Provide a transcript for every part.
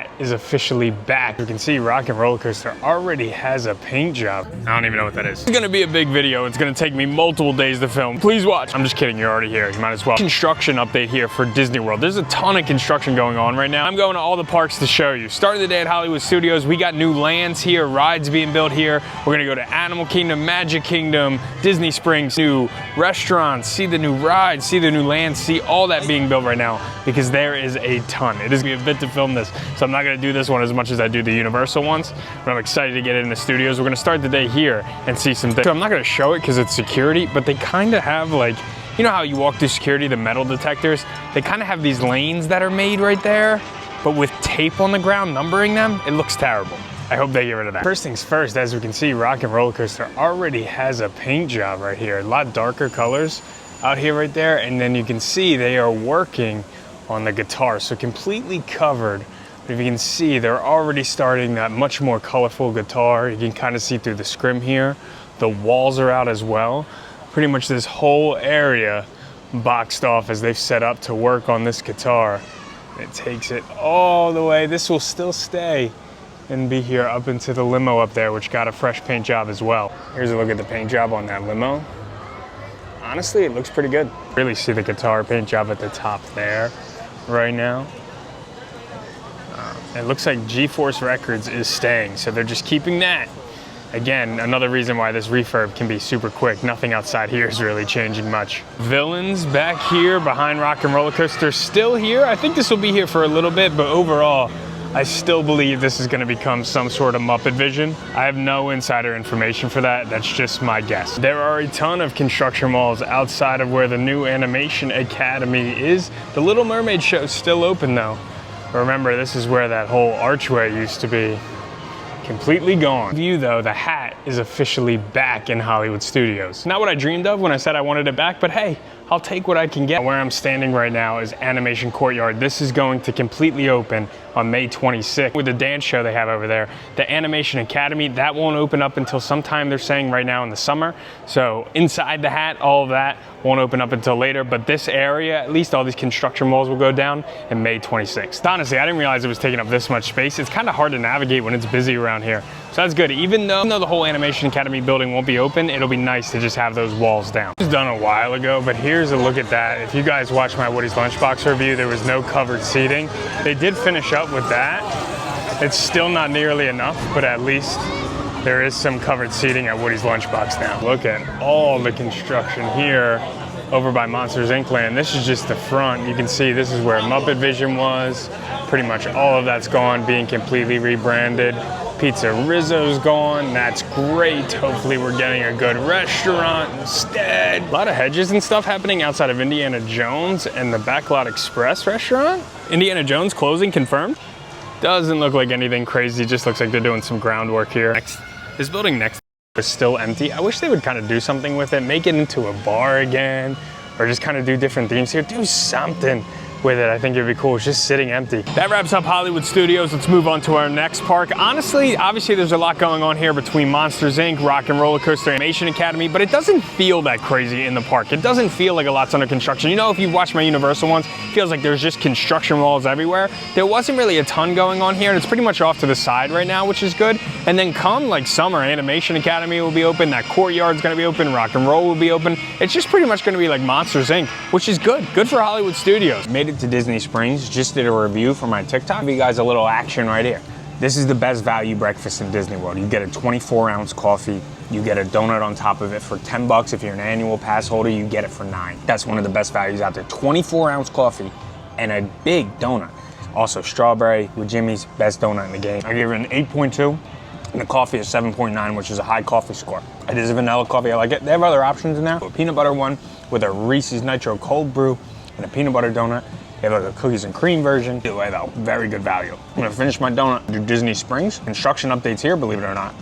hat is officially back. You can see Rock and Roller Coaster already has a paint job. I don't even know what that is. It's gonna be a big video. It's gonna take me multiple days to film. Please watch. I'm just kidding, you're already here. You might as well. Construction update here for Disney World. There's a ton of construction going on right now. I'm going to all the parks to show you. Starting the day at Hollywood Studios, we got new lands here, rides being built here. We're gonna go to Animal Kingdom, Magic Kingdom, Disney Springs, new restaurants, see the new rides, see the new lands, see all that being built right now, because there is a ton. It is gonna be a bit to film this, so I'm not gonna do this one as much as I do the Universal ones, but I'm excited to get in the studios. We're gonna start the day here and see some things. So I'm not gonna show it because it's security, but they kind of have, like, you know how you walk through security, the metal detectors? They kind of have these lanes that are made right there, but with tape on the ground numbering them, it looks terrible. I hope they get rid of that. First things first, as we can see, Rock and Roller Coaster already has a paint job right here. A lot darker colors out here right there, and then you can see they are working on the guitar, so completely covered. But if you can see, they're already starting that much more colorful guitar. You can kind of see through the scrim here. The walls are out as well. Pretty much this whole area boxed off as they've set up to work on this guitar. It takes it all the way. This will still stay and be here up into the limo up there, which got a fresh paint job as well. Here's a look at the paint job on that limo. Honestly, it looks pretty good. Really see the guitar paint job at the top there right now. It looks like G-Force Records is staying, so they're just keeping that. Again, another reason why this refurb can be super quick. Nothing outside here is really changing much. Villains back here behind Rock and Roller Coaster still here. I think this will be here for a little bit, but overall, I still believe this is gonna become some sort of Muppet Vision. I have no insider information for that. That's just my guess. There are a ton of construction malls outside of where the new Animation Academy is. The Little Mermaid show is still open though. Remember, this is where that whole archway used to be. Completely gone. View though, the hat is officially back in Hollywood Studios. Not what I dreamed of when I said I wanted it back, but hey, I'll take what I can get. Where I'm standing right now is Animation Courtyard. This is going to completely open on May 26th with the dance show they have over there. The Animation Academy, that won't open up until sometime, they're saying right now in the summer. So inside the hat, all of that won't open up until later, but this area, at least all these construction malls will go down in May 26th. Honestly, I didn't realize it was taking up this much space. It's kind of hard to navigate when it's busy around here. So that's good. Even though the whole Animation Academy building won't be open, it'll be nice to just have those walls down. It was done a while ago, but here's a look at that. If you guys watched my Woody's Lunchbox review, there was no covered seating. They did finish up with that. It's still not nearly enough, but at least there is some covered seating at Woody's Lunchbox now. Look at all the construction here over by Monsters Inc. land. This is just the front. You can see this is where Muppet Vision was. Pretty much all of that's gone, being completely rebranded. Pizza Rizzo's gone. That's great. Hopefully we're getting a good restaurant instead. A lot of hedges and stuff happening outside of Indiana Jones and the Backlot Express restaurant. Indiana Jones closing confirmed. Doesn't look like anything crazy. Just looks like they're doing some groundwork here. This building next is still empty. I wish they would kind of do something with it. Make it into a bar again, or just kind of do different themes here. Do something with it. I think it'd be cool. It's just sitting empty. That wraps up Hollywood Studios. Let's move on to our next park. Honestly, obviously there's a lot going on here between Monsters Inc., Rock and Roller Coaster, Animation Academy, but it doesn't feel that crazy in the park. It doesn't feel like a lot's under construction. You know, if you've watched my Universal ones, it feels like there's just construction walls everywhere. There wasn't really a ton going on here, and it's pretty much off to the side right now, which is good. And then come like summer, Animation Academy will be open, that courtyard's gonna be open, Rock and Roll will be open. It's just pretty much gonna be like Monsters Inc., which is good. Good for Hollywood Studios. Made it to Disney Springs, just did a review for my TikTok. Give you guys a little action right here. This is the best value breakfast in Disney World. You get a 24-ounce coffee, you get a donut on top of it for 10 bucks. If you're an annual pass holder, you get it for 9. That's one of the best values out there. 24-ounce coffee and a big donut. Also strawberry with Jimmy's, best donut in the game. I give it an 8.2. And the coffee is 7.9, which is a high coffee score. It is a vanilla coffee, I like it. They have other options in there. A peanut butter one with a Reese's Nitro cold brew and a peanut butter donut. They have like a cookies and cream version. Either way though, very good value. I'm gonna finish my donut, do Disney Springs. Construction updates here, believe it or not.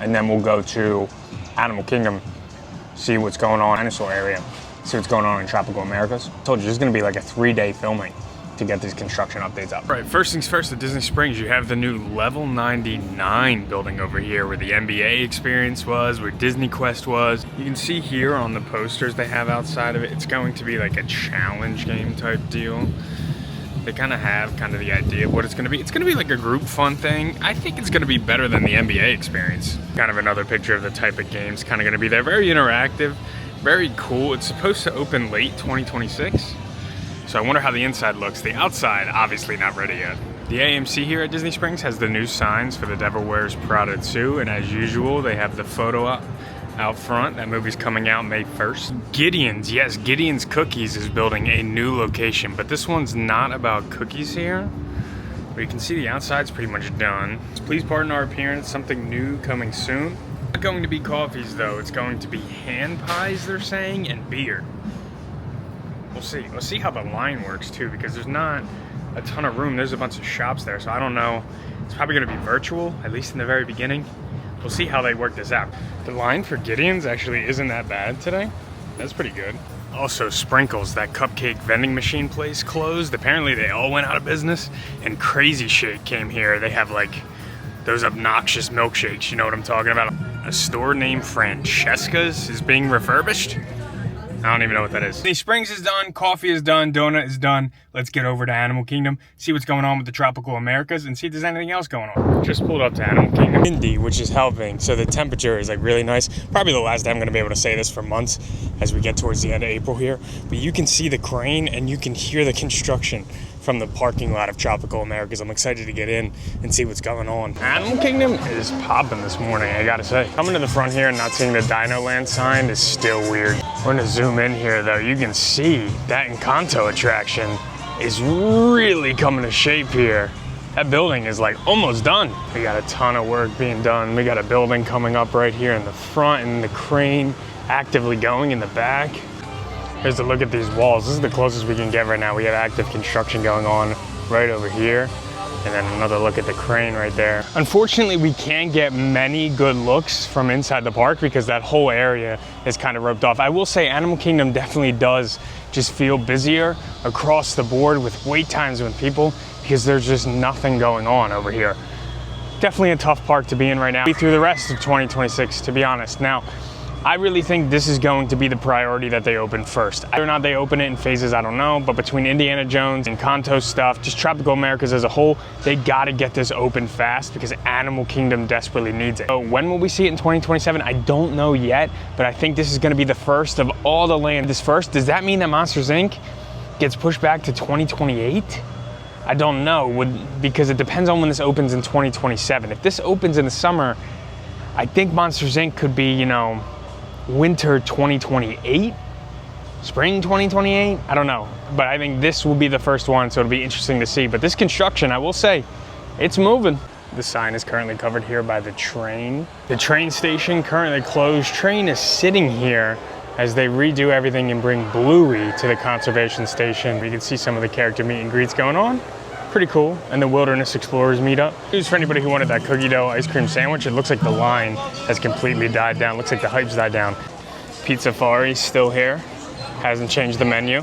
And then we'll go to Animal Kingdom, see what's going on in the dinosaur area, see what's going on in Tropical Americas. I told you, this is gonna be like a 3-day filming to get these construction updates up. Right, first things first, at Disney Springs, you have the new Level 99 building over here where the NBA experience was, where Disney Quest was. You can see here on the posters they have outside of it, it's going to be like a challenge game type deal. They kind of have the idea of what it's going to be. It's going to be like a group fun thing. I think it's going to be better than the NBA experience. Kind of another picture of the type of games kind of going to be there. Very interactive, very cool. It's supposed to open late 2026. So I wonder how the inside looks. The outside, obviously not ready yet. The AMC here at Disney Springs has the new signs for The Devil Wears Prada 2, and as usual, they have the photo op out front. That movie's coming out May 1st. Gideon's, yes, Gideon's Cookies is building a new location, but this one's not about cookies here. But you can see the outside's pretty much done. Please pardon our appearance, something new coming soon. Not going to be coffees though, it's going to be hand pies, they're saying, and beer. We'll see. We'll see how the line works too, because there's not a ton of room. There's a bunch of shops there, so I don't know. It's probably gonna be virtual, at least in the very beginning. We'll see how they work this out. The line for Gideon's actually isn't that bad today. That's pretty good. Also, Sprinkles, that cupcake vending machine place, closed. Apparently they all went out of business, and Crazy Shake came here. They have like those obnoxious milkshakes, you know what I'm talking about? A store named Francesca's is being refurbished. I don't even know what that is. Disney Springs is done, coffee is done, donut is done. Let's get over to Animal Kingdom, see what's going on with the Tropical Americas, and see if there's anything else going on. Just pulled up to Animal Kingdom. Windy, which is helping, so the temperature is like really nice. Probably the last time I'm gonna be able to say this for months as we get towards the end of April here. But you can see the crane and you can hear the construction from the parking lot of Tropical Americas. I'm excited to get in and see what's going on. Animal Kingdom is popping this morning, I gotta say. Coming to the front here and not seeing the Dino Land sign is still weird. We're gonna zoom in here though. You can see that Encanto attraction is really coming to shape here. That building is like almost done. We got a ton of work being done. We got a building coming up right here in the front and the crane actively going in the back. Here's a look at these walls. This is the closest we can get right now. We have active construction going on right over here. And then another look at the crane right there. Unfortunately, we can't get many good looks from inside the park because that whole area is kind of roped off. I will say Animal Kingdom definitely does just feel busier across the board with wait times with people because there's just nothing going on over here. Definitely a tough park to be in right now. Through the rest of 2026, to be honest. Now, I really think this is going to be the priority that they open first. Whether or not they open it in phases, I don't know, but between Indiana Jones and Encanto stuff, just Tropical Americas as a whole, they gotta get this open fast because Animal Kingdom desperately needs it. So when will we see it in 2027? I don't know yet, but I think this is gonna be the first of all the land. This first, does that mean that Monsters Inc. gets pushed back to 2028? I don't know, because it depends on when this opens in 2027. If this opens in the summer, I think Monsters Inc. could be, you know, winter 2028, spring 2028, I don't know. But I think this will be the first one, so it'll be interesting to see. But this construction, I will say, it's moving. The sign is currently covered here by the train. The train station currently closed. Train is sitting here as they redo everything and bring Bluey to the conservation station. You can see some of the character meet and greets going on. Pretty cool. And the Wilderness Explorers meet up. News for anybody who wanted that cookie dough ice cream sandwich. It looks like the line has completely died down. Looks like the hype's died down. Pizza Fari's still here. Hasn't changed the menu,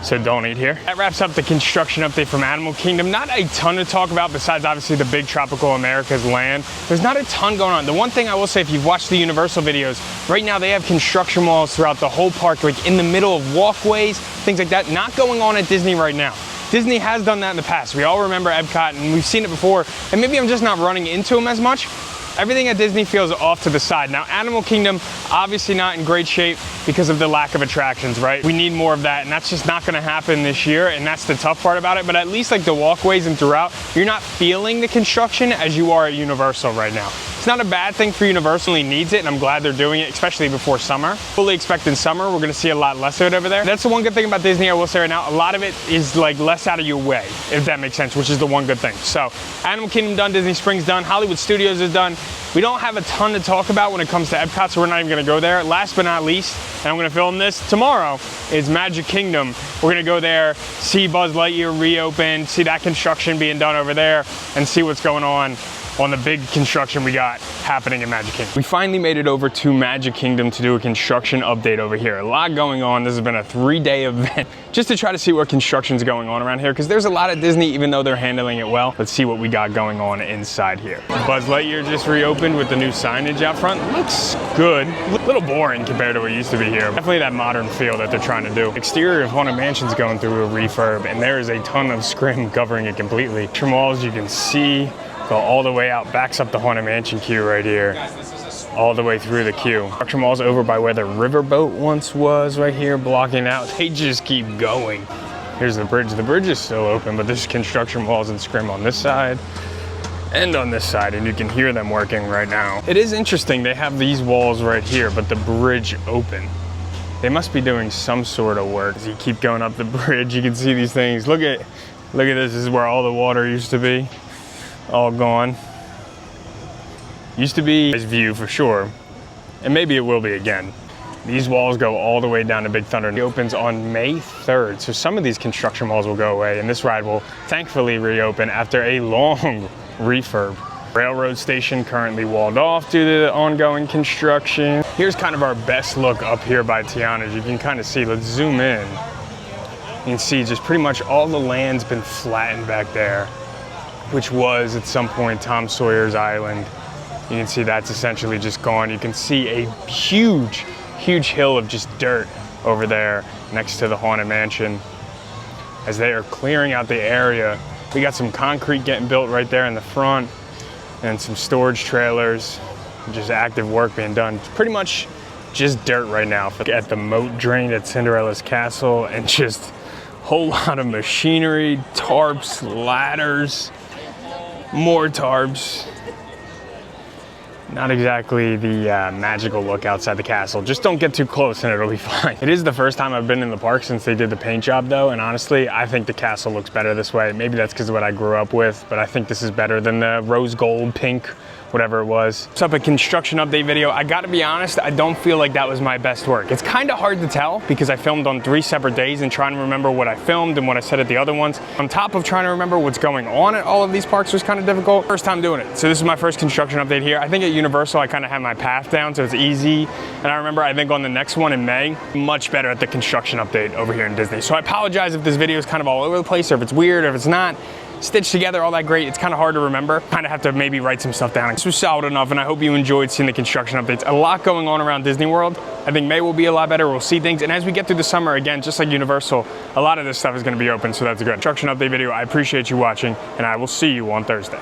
so don't eat here. That wraps up the construction update from Animal Kingdom. Not a ton to talk about besides obviously the big Tropical Americas land. There's not a ton going on. The one thing I will say, if you've watched the Universal videos, right now they have construction walls throughout the whole park, like in the middle of walkways, things like that. Not going on at Disney right now. Disney has done that in the past. We all remember Epcot and we've seen it before, and maybe I'm just not running into them as much. Everything at Disney feels off to the side. Now, Animal Kingdom, obviously not in great shape because of the lack of attractions, right? We need more of that, and that's just not gonna happen this year, and that's the tough part about it. But at least like the walkways and throughout, you're not feeling the construction as you are at Universal right now. It's not a bad thing for Universal, it needs it, and I'm glad they're doing it, especially before summer. Fully expect in summer, we're gonna see a lot less of it over there. That's the one good thing about Disney, I will say right now. A lot of it is like less out of your way, if that makes sense, which is the one good thing. So, Animal Kingdom done, Disney Springs done, Hollywood Studios is done. We don't have a ton to talk about when it comes to Epcot, so we're not even gonna go there. Last but not least, and I'm gonna film this tomorrow, is Magic Kingdom. We're gonna go there, see Buzz Lightyear reopen, see that construction being done over there, and see what's going on on the big construction we got happening in Magic Kingdom. We finally made it over to Magic Kingdom to do a construction update over here. A lot going on. This has been a 3-day event just to try to see what construction's going on around here, because there's a lot of Disney, even though they're handling it well. Let's see what we got going on inside here. Buzz Lightyear just reopened with the new signage out front. Looks good. A little boring compared to what used to be here. Definitely that modern feel that they're trying to do. Exterior of Haunted Mansion's going through a refurb, and there is a ton of scrim covering it completely. Trim walls you can see go all the way out, backs up the Haunted Mansion queue right here, all the way through the queue. Structure mall's over by where the riverboat once was, right here, blocking out. They just keep going. Here's the bridge. The bridge is still open, but there's construction walls and scrim on this side and on this side, and you can hear them working right now. It is interesting, they have these walls right here, but the bridge open. They must be doing some sort of work. As you keep going up the bridge, you can see these things. Look at this. This is where all the water used to be. All gone. Used to be this view for sure, and maybe it will be again. These walls go all the way down to Big Thunder. It opens on May 3rd, so some of these construction walls will go away, and this ride will thankfully reopen after a long refurb. Railroad station currently walled off due to the ongoing construction. Here's kind of our best look up here by Tiana's. You can kind of see, let's zoom in. You can see just pretty much all the land's been flattened back there, which was at some point Tom Sawyer's Island. You can see that's essentially just gone. You can see a huge hill of just dirt over there next to the Haunted Mansion. As they are clearing out the area, we got some concrete getting built right there in the front and some storage trailers, just active work being done. It's pretty much just dirt right now. At the moat drain at Cinderella's Castle, and just a whole lot of machinery, tarps, ladders, more tarps. Not exactly the magical look outside the castle. Just don't get too close and it'll be fine. It is the first time I've been in the park since they did the paint job though, and honestly, I think the castle looks better this way. Maybe that's because of what I grew up with, but I think this is better than the rose gold, pink, whatever it was. What's up, a construction update video. I gotta be honest, I don't feel like that was my best work. It's kind of hard to tell because I filmed on 3 separate days and trying to remember what I filmed and what I said at the other ones. On top of trying to remember what's going on at all of these parks was kind of difficult. First time doing it. So this is my first construction update here. I think at Universal, I kind of have my path down, so it's easy. And I remember, I think on the next one in May, much better at the construction update over here in Disney. So I apologize if this video is kind of all over the place, or if it's weird, or if it's not stitched together all that great. It's kind of hard to remember. Kind of have to maybe write some stuff down. This was solid enough, and I hope you enjoyed seeing the construction updates. A lot going on around Disney World. I think May will be a lot better. We'll see things, and as we get through the summer, again, just like Universal, a lot of this stuff is going to be open, so that's a good construction update video. I appreciate you watching, and I will see you on Thursday.